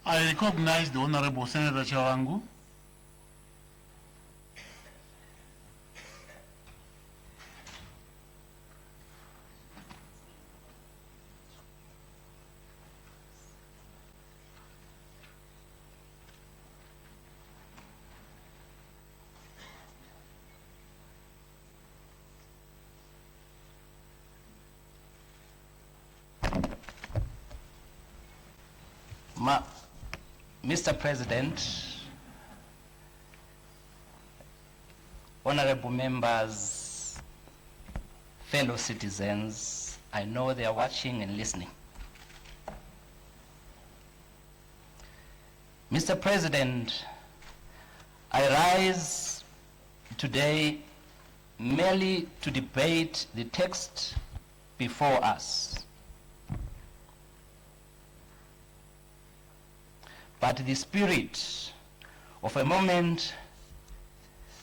I recognize the Honorable Senator Tshabangu. Mr. President, honorable members, fellow citizens, I know they are watching and listening. Mr. President, I rise today merely to debate the text before us. But the spirit of a moment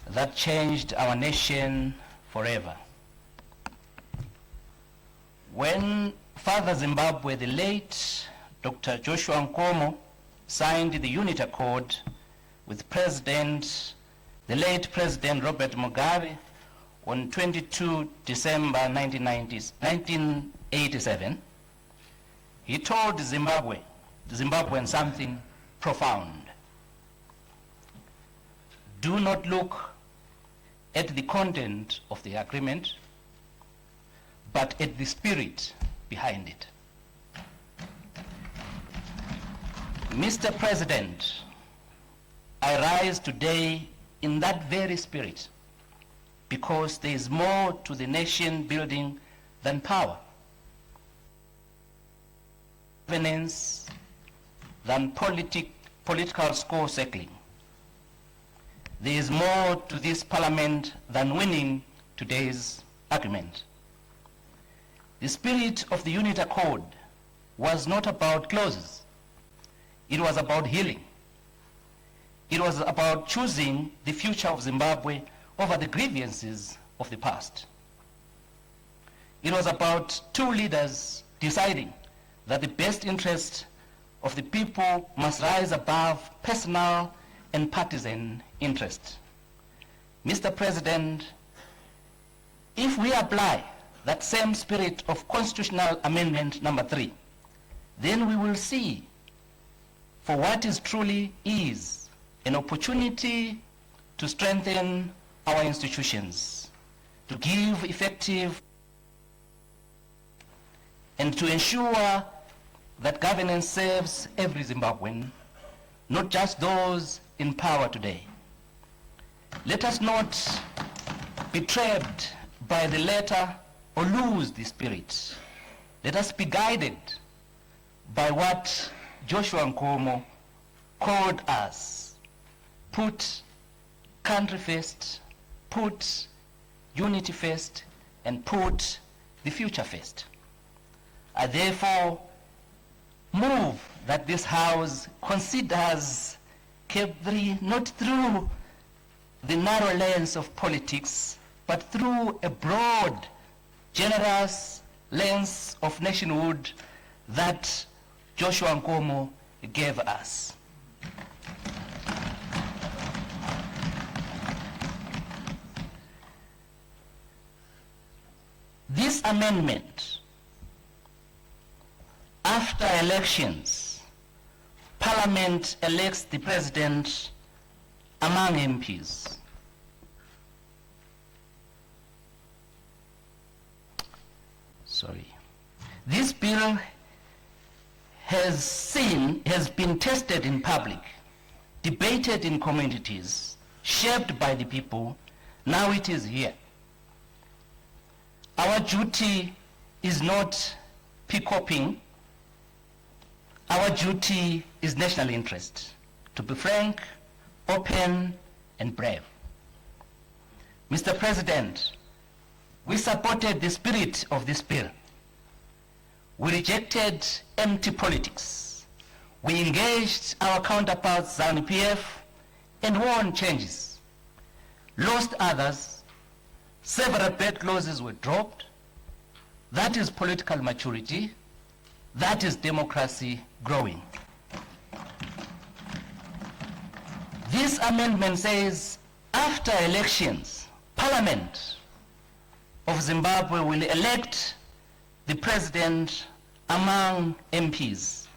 that changed our nation forever. When Father Zimbabwe, the late Dr. Joshua Nkomo, signed the Unity Accord with the late President Robert Mugabe on 22 December 1987, he told Zimbabweans something profound. Do not look at the content of the agreement, but at the spirit behind it. Mr. President, I rise today in that very spirit because there is more to the nation building than power, governance, than political score settling. There is more to this parliament than winning today's argument. The spirit of the Unity Accord was not about clauses. It was about healing. It was about choosing the future of Zimbabwe over the grievances of the past. It was about two leaders deciding that the best interest of the people must rise above personal and partisan interest. Mr. President, if we apply that same spirit of Constitutional Amendment number 3, then we will see for what is truly is an opportunity to strengthen our institutions, to give effective and to ensure that governance serves every Zimbabwean, not just those in power today. Let us not be trapped by the letter or lose the spirit. Let us be guided by what Joshua Nkomo called us. Put country first, put unity first, and put the future first. I therefore move that this House considers Cape 3 not through the narrow lens of politics, but through a broad, generous lens of nationhood that Joshua Nkomo gave us. This amendment, after elections, Parliament elects the President among MPs. This bill has been tested in public, debated in communities, shaped by the people. Now it is here. Our duty is not peacocking. Our duty is national interest, to be frank, open, and brave. Mr. President, we supported the spirit of this bill. We rejected empty politics. We engaged our counterparts, ZANU-PF, and won changes. Lost others. Several bad clauses were dropped. That is political maturity. That is democracy growing. This amendment says after elections, Parliament of Zimbabwe will elect the president among MPs.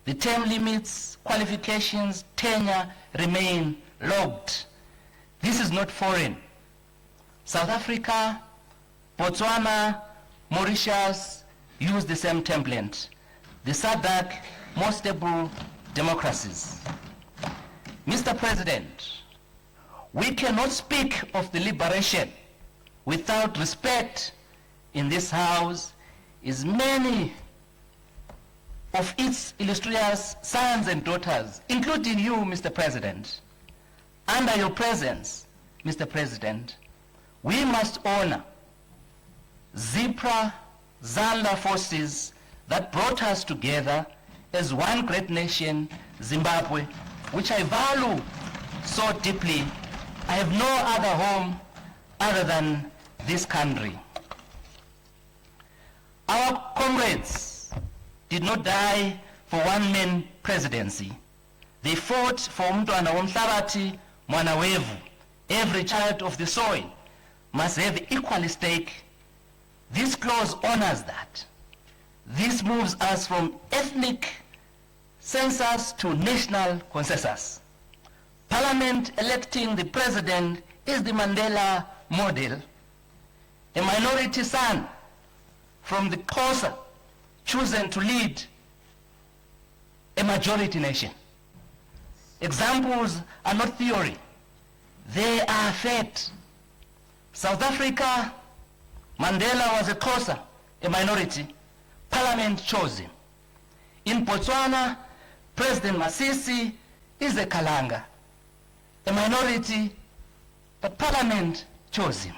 The term limits, qualifications, tenure remain logged. This is not foreign. South Africa, Botswana, Mauritius use the same template. The SADC, most stable democracies. Mr. President, we cannot speak of the liberation without respect in this House is many of its illustrious sons and daughters, including you, Mr. President. Under your presence, Mr. President, we must honor ZIPRA, ZANLA forces that brought us together as one great nation, Zimbabwe, which I value so deeply. I have no other home other than this country. Our comrades did not die for one-man presidency. They fought for Umntwana womhlabathi, mwana wevu. Every child of the soil must have equal stake. This clause honors that. This moves us from ethnic census to national consensus. Parliament electing the president is the Mandela model. A minority son from the Xhosa chosen to lead a majority nation. Examples are not theory, they are fact. South Africa, Mandela was a Xhosa, a minority. Parliament chose him. In Botswana, President Masisi is a Kalanga, a minority, but Parliament chose him.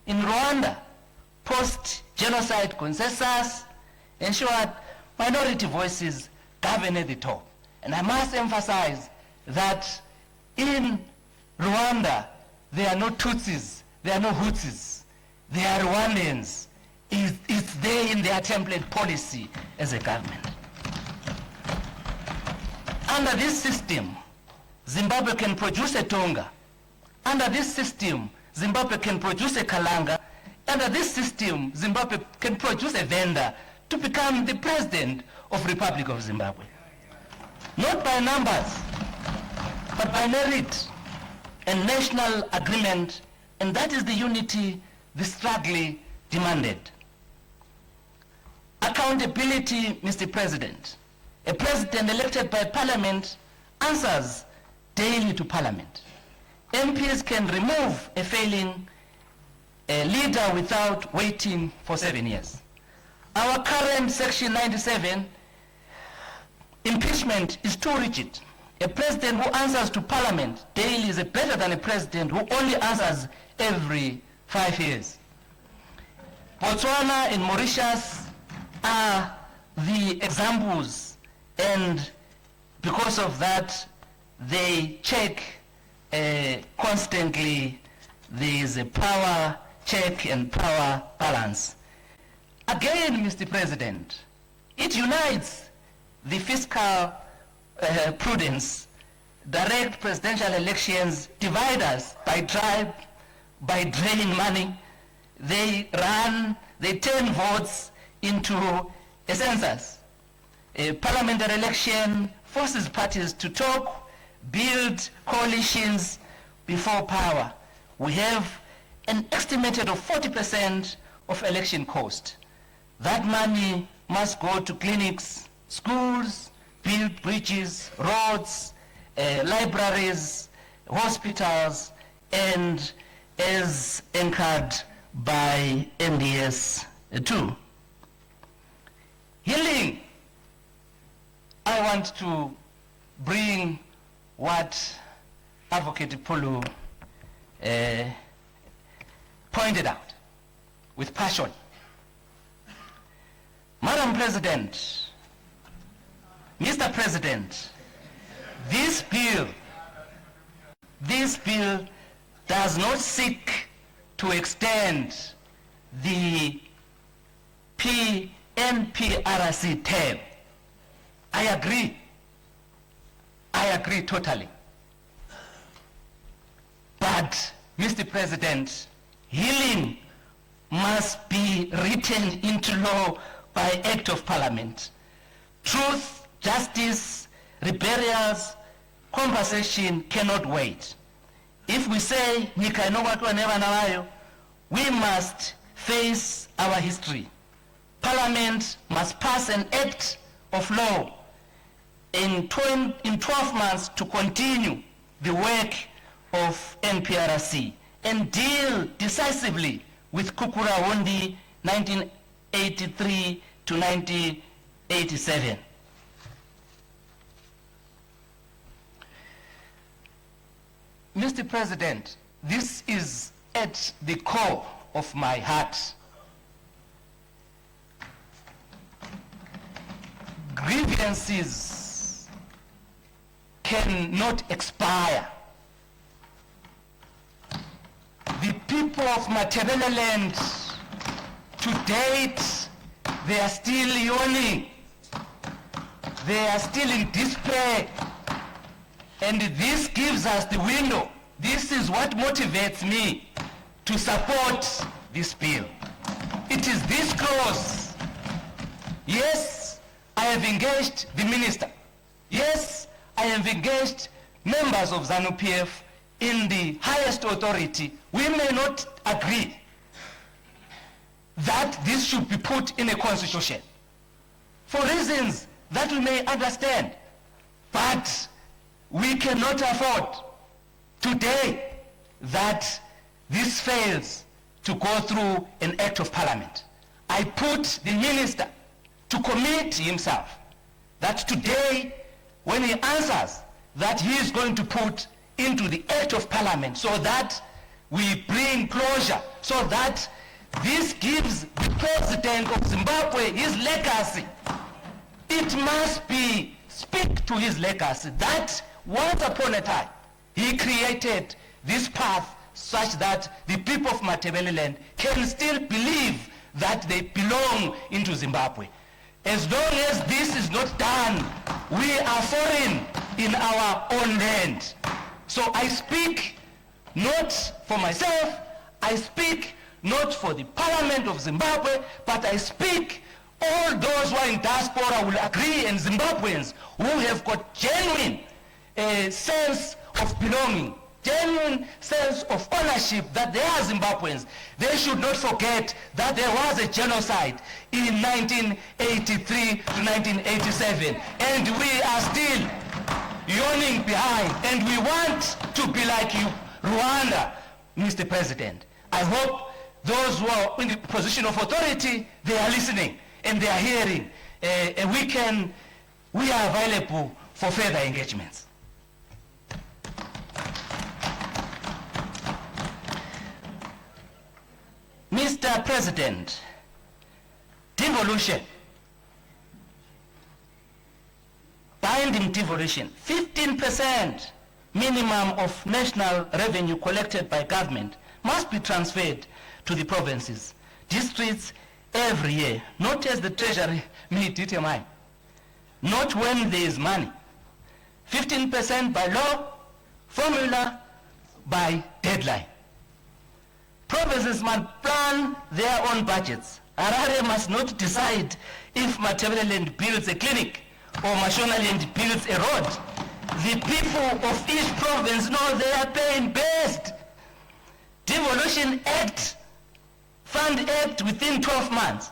In Rwanda, post-genocide consensus ensured minority voices govern at the top. And I must emphasize that in Rwanda, there are no Tutsis, there are no Hutsis, they are Rwandans. It's there in their template policy as a government. Under this system, Zimbabwe can produce a Tonga. Under this system, Zimbabwe can produce a Kalanga. Under this system, Zimbabwe can produce a Venda to become the president of Republic of Zimbabwe. Not by numbers, but by merit and national agreement, and that is the unity the struggle demanded. Accountability, Mr. President. A president elected by Parliament answers daily to Parliament. MPs can remove a failing leader without waiting for 7 years. Our current Section 97 impeachment is too rigid. A president who answers to Parliament daily is better than a president who only answers every 5 years. Botswana and Mauritius are the examples, and because of that, they check constantly. There is a power check and power balance. Again, Mr. President, it unites the fiscal prudence. Direct presidential elections divide us by tribe, by draining money. They turn votes into a census. A parliamentary election forces parties to talk, build coalitions before power. We have an estimated of 40% of election cost. That money must go to clinics, schools, build bridges, roads, libraries, hospitals, and as anchored by NDS 2. Healing. I want to bring what Advocate Pulu pointed out with passion. Madam President, Mr. President, this bill does not seek to extend the PNPRC term. I agree totally. But, Mr. President, healing must be written into law by act of parliament. Truth, justice, rebellions, compensation cannot wait. If we say nyika inowatwa never nawayo, we must face our history. Parliament must pass an act of law in 12 months to continue the work of NPRC and deal decisively with Kukura-Wondi 1983 to 1987. Mr. President, this is at the core of my heart. Grievances cannot expire. The people of Matabeleland, to date, they are still yawning. They are still in despair. And this gives us the window. This is what motivates me to support this bill. It is this clause. Yes, I have engaged the minister. Yes, I have engaged members of ZANU-PF in the highest authority. We may not agree that this should be put in a constitution for reasons that we may understand, but we cannot afford today that this fails to go through an act of parliament. I put the minister to commit himself that today, when he answers, that he is going to put into the act of parliament so that we bring closure, so that this gives the president of Zimbabwe his legacy. It must be speak to his legacy that once upon a time he created this path such that the people of Matabeleland can still believe that they belong into Zimbabwe. As long as this is not done, we are foreign in our own land. So I speak not for myself, I speak not for the Parliament of Zimbabwe, but I speak all those who are in diaspora will agree, and Zimbabweans who have got genuine sense of belonging, genuine sense of ownership that they are Zimbabweans. They should not forget that there was a genocide in 1983 to 1987, and we are still yawning behind, and we want to be like you, Rwanda, Mr. President. I hope those who are in the position of authority, they are listening and they are hearing, and we are available for further engagements. Mr. President, devolution, binding devolution, 15% minimum of national revenue collected by government must be transferred to the provinces, districts every year, not as the treasury may determine, not when there is money. 15% by law, formula by deadline. Provinces must plan their own budgets. Harare must not decide if Matabeleland builds a clinic or Mashonaland builds a road. The people of each province know they are paying best. Devolution Act, Fund Act within 12 months.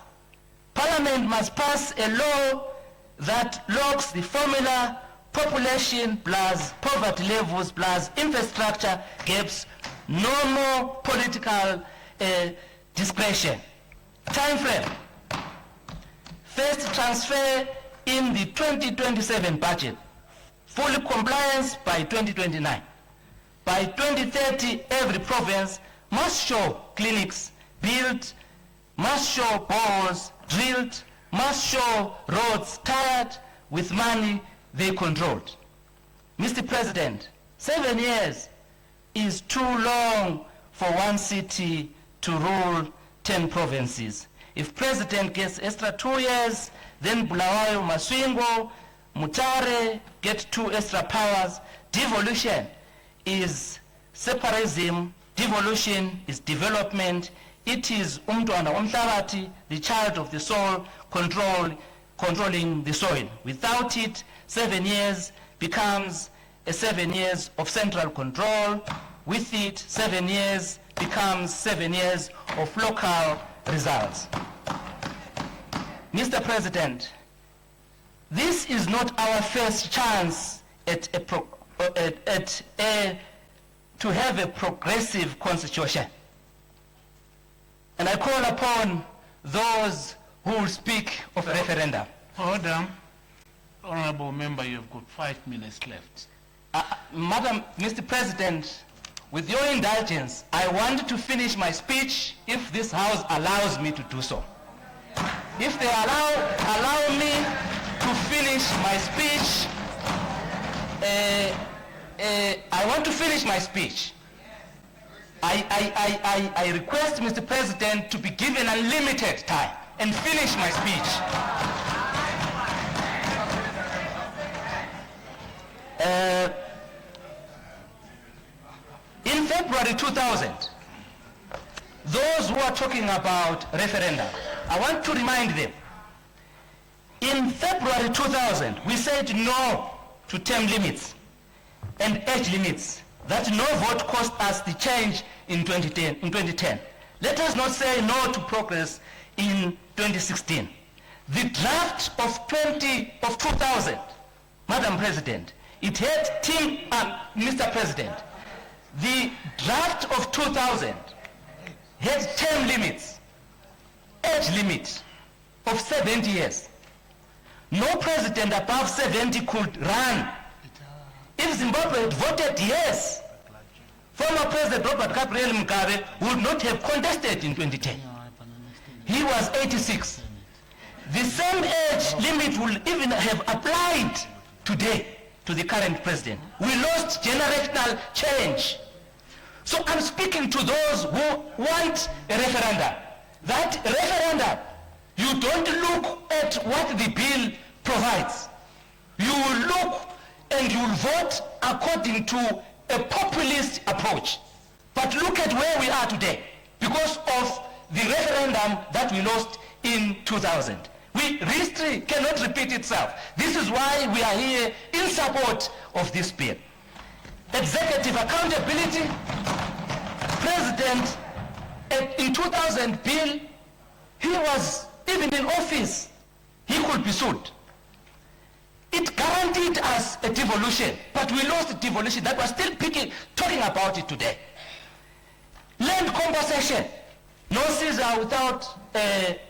Parliament must pass a law that locks the formula population plus poverty levels plus infrastructure gaps. No more political discretion. Time frame. First transfer in the 2027 budget. Full compliance by 2029. By 2030, every province must show clinics built, must show boreholes drilled, must show roads tired with money they controlled. Mr. President, 7 years is too long for one city to rule 10 provinces. If President gets extra 2 years, then Bulawayo, Maswingo, Mutare get 2 extra powers. Devolution is separatism, devolution is development. It is umntwana omhlabathi, the child of the soil, controlling the soil. Without it, 7 years becomes 7 years of central control. With it, 7 years becomes 7 years of local results. Mr. President, this is not our first chance to have a progressive constitution. And I call upon those who will speak of a referendum. Order. Honorable member, you have got 5 minutes left. Mr. President, with your indulgence, I want to finish my speech if this House allows me to do so. If they allow me to finish my speech, I want to finish my speech. I request, Mr. President, to be given unlimited time and finish my speech. In February 2000, those who are talking about referendum, I want to remind them, in February 2000, we said no to term limits and age limits. That no vote cost us the change in 2010. Let us not say no to progress in 2016. The draft of 2000, Madam President, it had Mr. President, the draft of 2000 had term limits, age limit of 70 years. No president above 70 could run. If Zimbabwe had voted yes, former President Robert Gabriel Mugabe would not have contested in 2010. He was 86. The same age limit will even have applied today to the current president. We lost generational change. So I'm speaking to those who want a referendum. That referendum, you don't look at what the bill provides. You will look and you will vote according to a populist approach. But look at where we are today because of the referendum that we lost in 2000. History cannot repeat itself. This is why we are here in support of this bill. Executive accountability, President, in 2000 bill, he was even in office, he could be sued. It guaranteed us a devolution, but we lost devolution. That we're still talking about it today. Land compensation, no Caesar without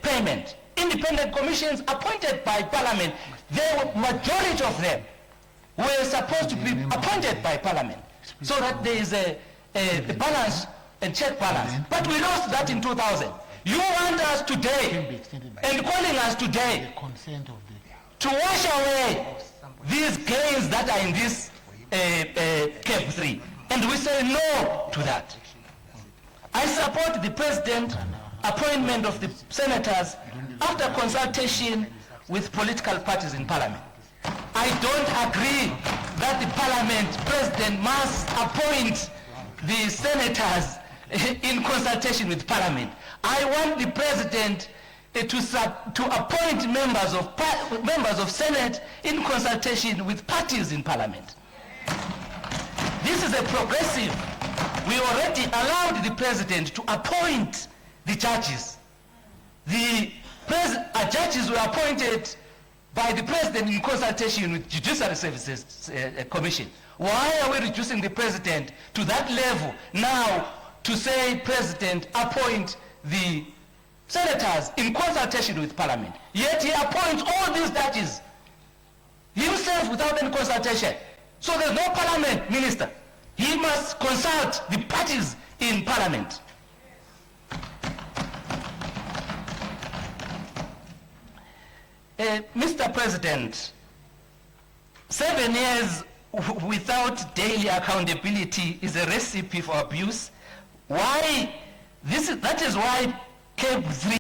payment. Independent commissions appointed by Parliament, the majority of them were supposed to be appointed by Parliament so that there is a balance and check balance. But we lost that in 2000. You want us today and calling us today to wash away these gains that are in this CAP 3. And we say no to that. I support the President appointment of the senators after consultation with political parties in Parliament. I don't agree that the Parliament President must appoint the senators in consultation with Parliament. I want the President to appoint members of Senate in consultation with parties in Parliament. This is a progressive. We already allowed the President to appoint the judges. The judges were appointed by the President in consultation with Judiciary Services Commission. Why are we reducing the President to that level now to say President appoint the senators in consultation with Parliament? Yet he appoints all these judges himself without any consultation. So there's no Parliament minister. He must consult the parties in Parliament. Mr. President, 7 years without daily accountability is a recipe for abuse. That is why CAP 3